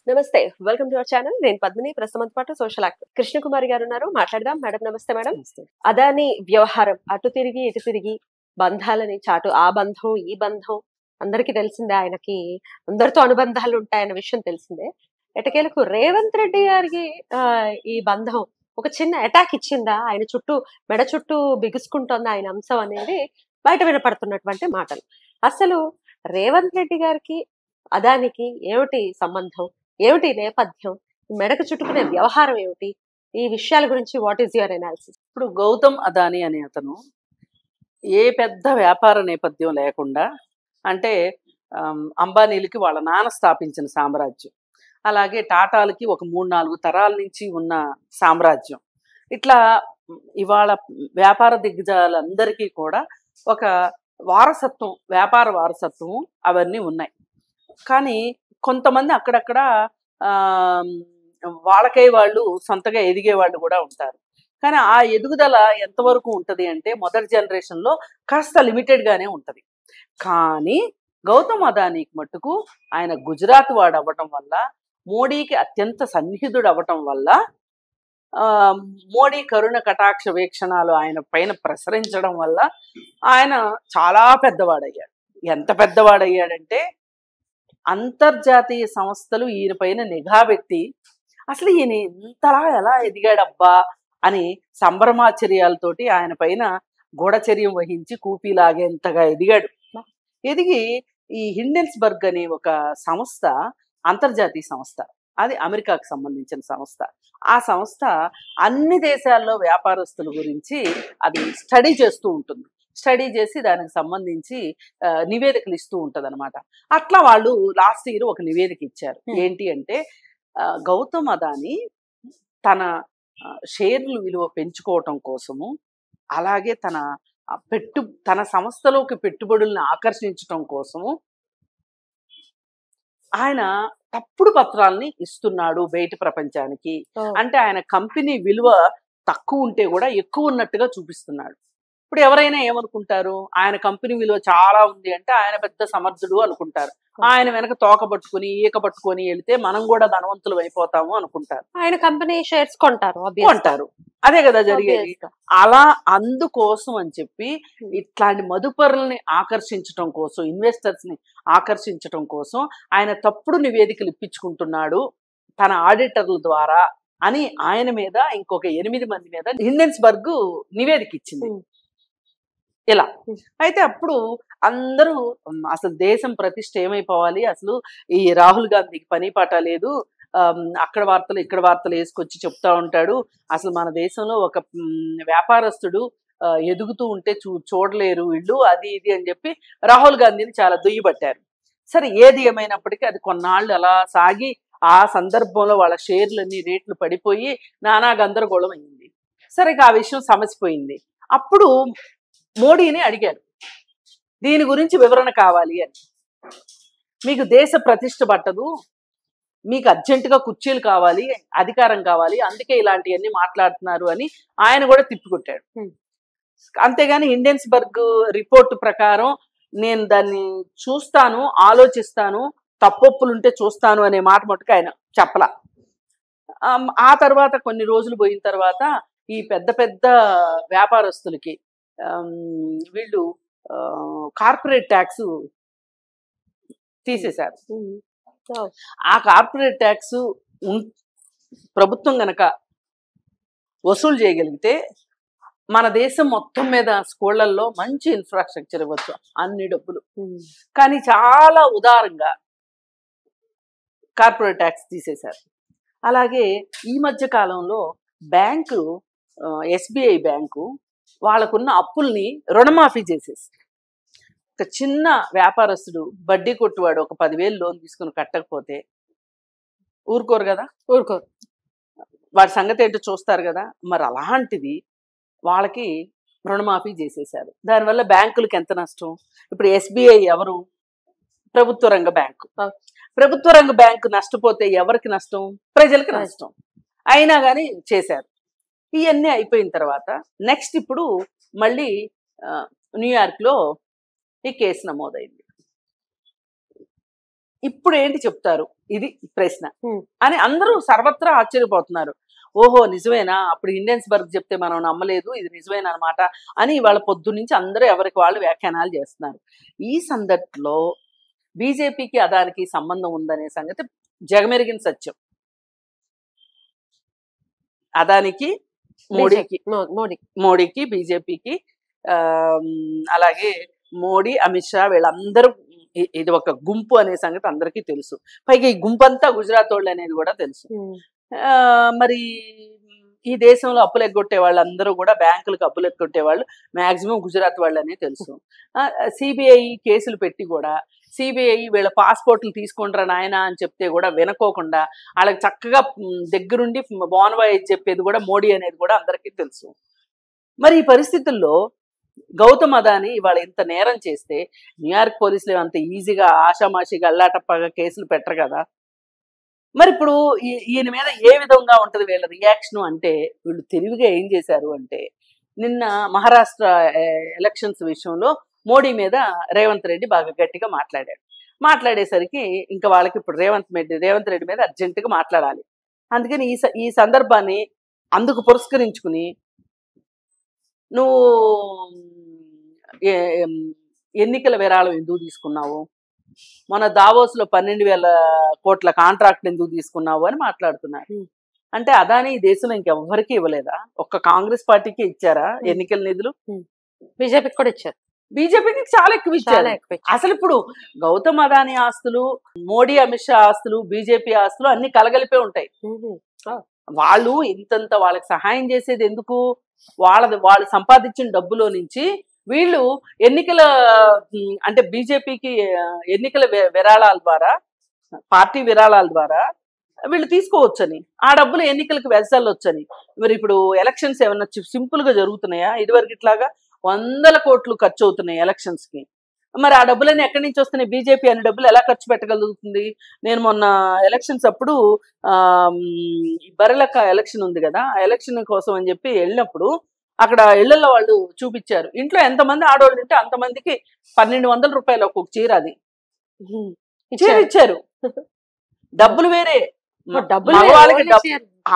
నమస్తే. Welcome to our channel. నేను పద్మిని. ప్రస్తుతం పాటు సోషల్ యాక్టర్ కృష్ణకుమారి గారు ఉన్నారు. మాట్లాడదాం. మేడం నమస్తే మేడం. అదాని వ్యవహారం అటు తిరిగి ఇటు తిరిగి బంధాలని చాటు ఆ బంధం ఈ బంధం అందరికీ తెలిసిందే. ఆయనకి అందరితో అనుబంధాలు ఉంటాయన్న విషయం తెలిసిందే. ఎటకేలకు రేవంత్ రెడ్డి గారికి ఈ బంధం ఒక చిన్న అటాక్ ఇచ్చిందా? ఆయన చుట్టూ మెడ చుట్టూ బిగుసుకుంటోంది ఆయన అంశం అనేది బయట వినపడుతున్నటువంటి మాటలు. అసలు రేవంత్ రెడ్డి గారికి అదానికి ఏమిటి సంబంధం? ఏమిటి నేపథ్యం? మెడకు చుట్టుకునే వ్యవహారం ఏమిటి? ఈ విషయాల గురించి వాట్ ఈస్ యువర్ అనాలిసిస్? ఇప్పుడు గౌతమ్ అదానీ అనే అతను ఏ పెద్ద వ్యాపార నేపథ్యం లేకుండా, అంటే అంబానీలకి వాళ్ళ నాన్న స్థాపించిన సామ్రాజ్యం, అలాగే టాటాలకి ఒక 3-4 తరాల నుంచి ఉన్న సామ్రాజ్యం, ఇట్లా ఇవాళ వ్యాపార దిగ్గజాలందరికీ కూడా ఒక వారసత్వం, వ్యాపార వారసత్వం అవన్నీ ఉన్నాయి. కానీ కొంతమంది అక్కడక్కడ వాళ్ళకై వాళ్ళు సొంతగా ఎదిగే వాళ్ళు కూడా ఉంటారు. కానీ ఆ ఎదుగుదల ఎంతవరకు ఉంటుంది అంటే మొదటి జనరేషన్లో కాస్త లిమిటెడ్గానే ఉంటుంది. కానీ గౌతమ్ అదానీకి మట్టుకు ఆయన గుజరాత్ వాడు అవ్వటం వల్ల, మోడీకి అత్యంత సన్నిహితుడు అవ్వటం వల్ల, మోడీ కరుణ కటాక్ష వీక్షణాలు ఆయన పైన ప్రసరించడం వల్ల ఆయన చాలా పెద్దవాడయ్యాడు. ఎంత పెద్దవాడయ్యాడంటే అంతర్జాతీయ సంస్థలు ఈయన పైన నిఘా పెట్టి అసలు ఈయన ఇంతలా ఎలా ఎదిగాడబ్బా అని సంభ్రమాచర్యాలతోటి ఆయన పైన గూఢచర్యం వహించి కూపీలాగేంతగా ఎదిగాడు. ఎదిగి ఈ హిండెన్స్బర్గ్ అనే ఒక సంస్థ, అంతర్జాతీయ సంస్థ, అది అమెరికాకు సంబంధించిన సంస్థ. ఆ సంస్థ అన్ని దేశాల్లో వ్యాపారస్తుల గురించి అది స్టడీ చేస్తూ ఉంటుంది. స్టడీ చేసి దానికి సంబంధించి నివేదికలు ఇస్తూ ఉంటుంది అనమాట. అట్లా వాళ్ళు లాస్ట్ ఇయర్ ఒక నివేదిక ఇచ్చారు. ఏంటి అంటే గౌతమ్ అదానీ తన షేర్లు విలువ పెంచుకోవటం కోసము, అలాగే తన సంస్థలోకి పెట్టుబడుల్ని ఆకర్షించటం కోసము ఆయన తప్పుడు పత్రాలని ఇస్తున్నాడు బయట ప్రపంచానికి. అంటే ఆయన కంపెనీ విలువ తక్కువ ఉంటే కూడా ఎక్కువ ఉన్నట్టుగా చూపిస్తున్నాడు. ఇప్పుడు ఎవరైనా ఏమనుకుంటారు, ఆయన కంపెనీ విలువ చాలా ఉంది అంటే ఆయన పెద్ద సమర్థుడు అనుకుంటారు. ఆయన వెనక తోక పట్టుకుని ఈక పట్టుకొని వెళితే మనం కూడా ధనవంతులు అయిపోతాము అనుకుంటారు. ఆయన కంపెనీ షేర్స్ కొంటారు. అదే కదా జరిగేది. అలా అందుకోసం అని చెప్పి ఇట్లాంటి మదుపరుల్ని ఆకర్షించటం కోసం, ఇన్వెస్టర్స్ ని ఆకర్షించటం కోసం ఆయన తప్పుడు నివేదికలు ఇప్పించుకుంటున్నాడు తన ఆడిటర్ల ద్వారా అని ఆయన మీద ఇంకొక 8 మంది మీద హిండెన్స్బర్గ్ నివేదిక ఇచ్చింది. ఇలా అయితే అప్పుడు అందరూ అసలు దేశం ప్రతిష్ట ఏమైపోవాలి, అసలు ఈ రాహుల్ గాంధీకి పని పాట లేదు, అక్కడ వార్తలు ఇక్కడ వార్తలు వేసుకొచ్చి చెప్తా ఉంటాడు, అసలు మన దేశంలో ఒక వ్యాపారస్తుడు ఎదుగుతూ ఉంటే చూడలేరు వీళ్ళు, అది ఇది అని చెప్పి రాహుల్ గాంధీని చాలా దుయ్యబట్టారు. సరే, ఏది ఏమైనప్పటికీ అది కొన్నాళ్ళు అలా సాగి ఆ సందర్భంలో వాళ్ళ షేర్లన్నీ రేట్లు పడిపోయి నానా గందరగోళం అయింది. సరే, ఆ విషయం సమసిపోయింది. అప్పుడు మోడీని అడిగారు, దీని గురించి వివరణ కావాలి అని. మీకు దేశ ప్రతిష్ట పట్టదు, మీకు అర్జెంటుగా కుర్చీలు కావాలి, అధికారం కావాలి, అందుకే ఇలాంటివన్నీ మాట్లాడుతున్నారు అని ఆయన కూడా తిప్పికొట్టాడు. అంతేగాని హిండెన్స్బర్గ్ రిపోర్టు ప్రకారం నేను దాన్ని చూస్తాను, ఆలోచిస్తాను, తప్పొప్పులుంటే చూస్తాను అనే మాట మటుకు ఆయన చెప్పలా. ఆ తర్వాత కొన్ని రోజులు పోయిన తర్వాత ఈ పెద్ద పెద్ద వ్యాపారస్తులకి వీళ్ళు కార్పొరేట్ ట్యాక్స్ తీసేశారు. ఆ కార్పొరేట్ ట్యాక్స్ ప్రభుత్వం గనక వసూలు చేయగలిగితే మన దేశం మొత్తం మీద స్కూళ్లలో మంచి ఇన్ఫ్రాస్ట్రక్చర్ ఇవ్వచ్చు, అన్ని డబ్బులు. కానీ చాలా ఉదారంగా కార్పొరేట్ ట్యాక్స్ తీసేశారు. అలాగే ఈ మధ్య కాలంలో బ్యాంకు, ఎస్బీఐ బ్యాంకు వాళ్ళకున్న అప్పుల్ని రుణమాఫీ చేసేసి, ఒక చిన్న వ్యాపారస్తుడు బడ్డీ కొట్టువాడు ఒక 10,000 లోన్ తీసుకుని కట్టకపోతే ఊరుకోరు కదా, వాడి సంగతి ఏంటో చూస్తారు కదా. మరి అలాంటిది వాళ్ళకి రుణమాఫీ చేసేశారు. దానివల్ల బ్యాంకులకి ఎంత నష్టం. ఇప్పుడు ఎస్బీఐ ఎవరు? ప్రభుత్వ రంగ బ్యాంకు. ప్రభుత్వ రంగ బ్యాంకు నష్టపోతే ఎవరికి నష్టం? ప్రజలకి నష్టం. అయినా కానీ చేశారు. ఇవన్నీ అయిపోయిన తర్వాత నెక్స్ట్ ఇప్పుడు మళ్ళీ న్యూయార్క్లో ఈ కేసు నమోదైంది. ఇప్పుడు ఏంటి చెప్తారు, ఇది ప్రశ్న Hmm. అని అందరూ సర్వత్రా ఆశ్చర్యపోతున్నారు. ఓహో నిజమేనా, అప్పుడు ఇండియన్స్బర్గ్ చెప్తే మనం నమ్మలేదు, ఇది నిజమేనా అనమాట అని ఇవాళ పొద్దున్నుంచి అందరూ ఎవరికి వాళ్ళు వ్యాఖ్యానాలు చేస్తున్నారు. ఈ సందర్భంలో బీజేపీకి అదానికి సంబంధం ఉందనే సంగతి జగమెరిగిన సత్యం. అదానికి మోడీకి మోడీకి బీజేపీకి అలాగే మోడీ అమిత్ షా వీళ్ళందరూ ఇది ఒక గుంపు అనే సంగతి అందరికీ తెలుసు. పైగా ఈ గుంపు అంతా గుజరాత్ వాళ్ళు అనేది కూడా తెలుసు. మరి ఈ దేశంలో అప్పులు ఎగ్గొట్టే వాళ్ళందరూ కూడా బ్యాంకులకు అప్పులు ఎగ్గొట్టే వాళ్ళు మాక్సిమం గుజరాత్ వాళ్ళనే తెలుసు. సిబిఐ కేసులు పెట్టి కూడా సిబిఐ వీళ్ళ పాస్పోర్ట్లు తీసుకుంటారా నాయన అని చెప్తే కూడా వినుకోకుండా వాళ్ళకి చక్కగా దగ్గరుండి బోన్వాయి చెప్పేది కూడా మోడీ అనేది కూడా అందరికీ తెలుసు. మరి ఈ పరిస్థితుల్లో గౌతమ్ అదాని ఇవాళ ఇంత నేరం చేస్తే న్యూయార్క్ పోలీసులు అంత ఈజీగా ఆషామాషిగా అల్లాటప్పగా కేసులు పెట్టరు కదా. మరి ఇప్పుడు ఈయన మీద ఏ విధంగా ఉంటది వీళ్ళ రియాక్షన్ అంటే, వీళ్ళు తెలివిగా ఏం చేశారు అంటే, నిన్న మహారాష్ట్ర ఎలక్షన్స్ విషయంలో మోడీ మీద రేవంత్ రెడ్డి బాగా గట్టిగా మాట్లాడేసరికి ఇంకా వాళ్ళకి ఇప్పుడు రేవంత్ రెడ్డి మీద అర్జెంటుగా మాట్లాడాలి. అందుకని ఈ సందర్భాన్ని అందుకు పురస్కరించుకుని నువ్వు ఎన్నికల విరాళం ఎందుకు తీసుకున్నావు, మన దావోస్లో 12,000 కోట్ల కాంట్రాక్ట్ ఎందుకు తీసుకున్నావు అని మాట్లాడుతున్నారు. అంటే అదాని ఈ దేశంలో ఇంకెవ్వరికి ఇవ్వలేదా? ఒక్క కాంగ్రెస్ పార్టీకి ఇచ్చారా ఎన్నికల నిధులు? బీజేపీకి కూడా ఇచ్చారు. బీజేపీకి చాలా ఎక్కువ ఇచ్చారు. అసలు ఇప్పుడు గౌతమ్ అదాని ఆస్తులు, మోడీ అమిత్ షా ఆస్తులు, బీజేపీ ఆస్తులు అన్ని కలగలిపే ఉంటాయి. వాళ్ళు ఇంతంత వాళ్ళకి సహాయం చేసేది ఎందుకు? వాళ్ళు సంపాదించిన డబ్బులో నుంచి వీళ్ళు ఎన్నికల అంటే బీజేపీకి ఎన్నికల విరాళాల ద్వారా, పార్టీ విరాళాల ద్వారా వీళ్ళు తీసుకోవచ్చని, ఆ డబ్బులు ఎన్నికలకు వెళ్తాలొచ్చని. మరి ఇప్పుడు ఎలక్షన్స్ ఏమన్నా సింపుల్ గా జరుగుతున్నాయా? ఇదివరకు ఇట్లాగా 100 కోట్లు ఖర్చు అవుతున్నాయి ఎలక్షన్స్ కి. మరి ఆ డబ్బులన్నీ ఎక్కడి నుంచి వస్తున్నాయి? బీజేపీ అనే డబ్బులు ఎలా ఖర్చు పెట్టగలుగుతుంది? నేను మొన్న ఎలక్షన్స్ అప్పుడు బర్రెలక్క ఎలక్షన్ ఉంది కదా, ఆ ఎలక్షన్ కోసం అని చెప్పి వెళ్ళినప్పుడు అక్కడ ఇళ్లలో వాళ్ళు చూపించారు, ఇంట్లో ఎంతమంది ఆడవాళ్ళు ఉంటే అంతమందికి 1,200 రూపాయలు ఒక్కొక్క చీర, అది చీర ఇచ్చారు. డబ్బులు వేరే, మగవాళ్ళకి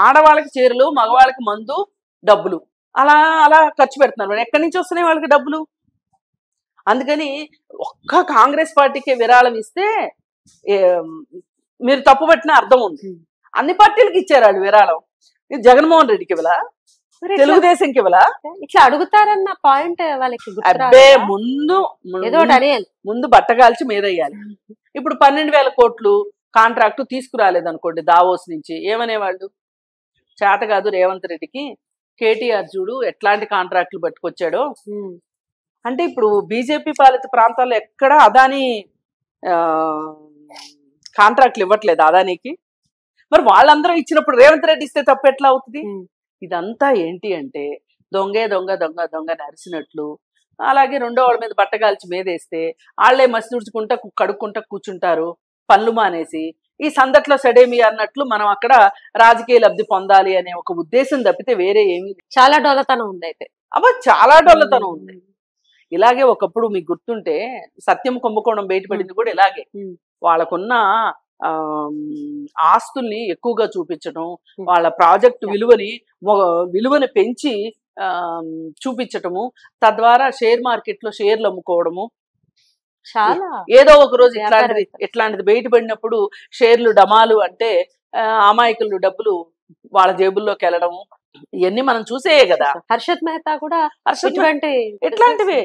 ఆడవాళ్ళకి చీరలు, మగవాళ్ళకి మందు, డబ్బులు అలా అలా ఖర్చు పెడుతున్నారు. ఎక్కడి నుంచి వస్తున్నాయి వాళ్ళకి డబ్బులు? అందుకని ఒక్క కాంగ్రెస్ పార్టీకి విరాళం ఇస్తే మీరు తప్పు పట్టిన అర్థం ఉంది. అన్ని పార్టీలకు ఇచ్చారు వాళ్ళు విరాళం. జగన్మోహన్ రెడ్డికి ఇవ్వలా, తెలుగుదేశంకి ఇవ్వలా? ఇట్లా అడుగుతారన్న పాయింట్ వాళ్ళకి అబ్బే ముందు బట్టగాల్చి మీదయ్యాలి. ఇప్పుడు 12,000 కోట్లు కాంట్రాక్టు తీసుకురాలేదనుకోండి దావోస్ నుంచి, ఏమనేవాళ్ళు? చేత కాదు రేవంత్ రెడ్డికి, కేటీఆర్ చూడు ఎట్లాంటి కాంట్రాక్టులు పట్టుకొచ్చాడో. అంటే ఇప్పుడు బీజేపీ పాలిత ప్రాంతాల్లో ఎక్కడ అదాని కాంట్రాక్టులు ఇవ్వట్లేదు అదానికి. మరి వాళ్ళందరూ ఇచ్చినప్పుడు రేవంత్ రెడ్డి ఇస్తే తప్పు ఎట్లా అవుతుంది? ఇదంతా ఏంటి అంటే దొంగే దొంగ దొంగ దొంగ నరిసినట్లు. అలాగే రెండో వాళ్ళ మీద బట్టగాల్చి మీదేస్తే వాళ్ళే మసి తుడుచుకుంటా కడుక్కుంటా కూర్చుంటారు పనులు మానేసి. ఈ సందట్లో సడేమి అన్నట్లు మనం అక్కడ రాజకీయ లబ్ధి పొందాలి అనే ఒక ఉద్దేశం తప్పితే వేరే ఏమీ లేదు. చాలా డొల్లతనం ఉంది. అయితే చాలా డొల్లతనం ఉంది. ఇలాగే ఒకప్పుడు మీకు గుర్తుంటే సత్యం కుంభకోణం బయటపడింది కూడా ఇలాగే. వాళ్ళకున్న ఆస్తుల్ని ఎక్కువగా చూపించడం, వాళ్ళ ప్రాజెక్టు విలువని పెంచి చూపించటము, తద్వారా షేర్ మార్కెట్ లో షేర్లు అమ్ముకోవడము. చాలా ఏదో ఒక రోజు ఇట్లాంటిది బయటపడినప్పుడు షేర్లు డమాలు అంటే అమాయకులు డబ్బులు వాళ్ళ జేబుల్లోకి వెళ్ళడము, ఇవన్నీ మనం చూసేయే కదా. హర్షద్ మెహతా కూడా ఎట్లాంటివే.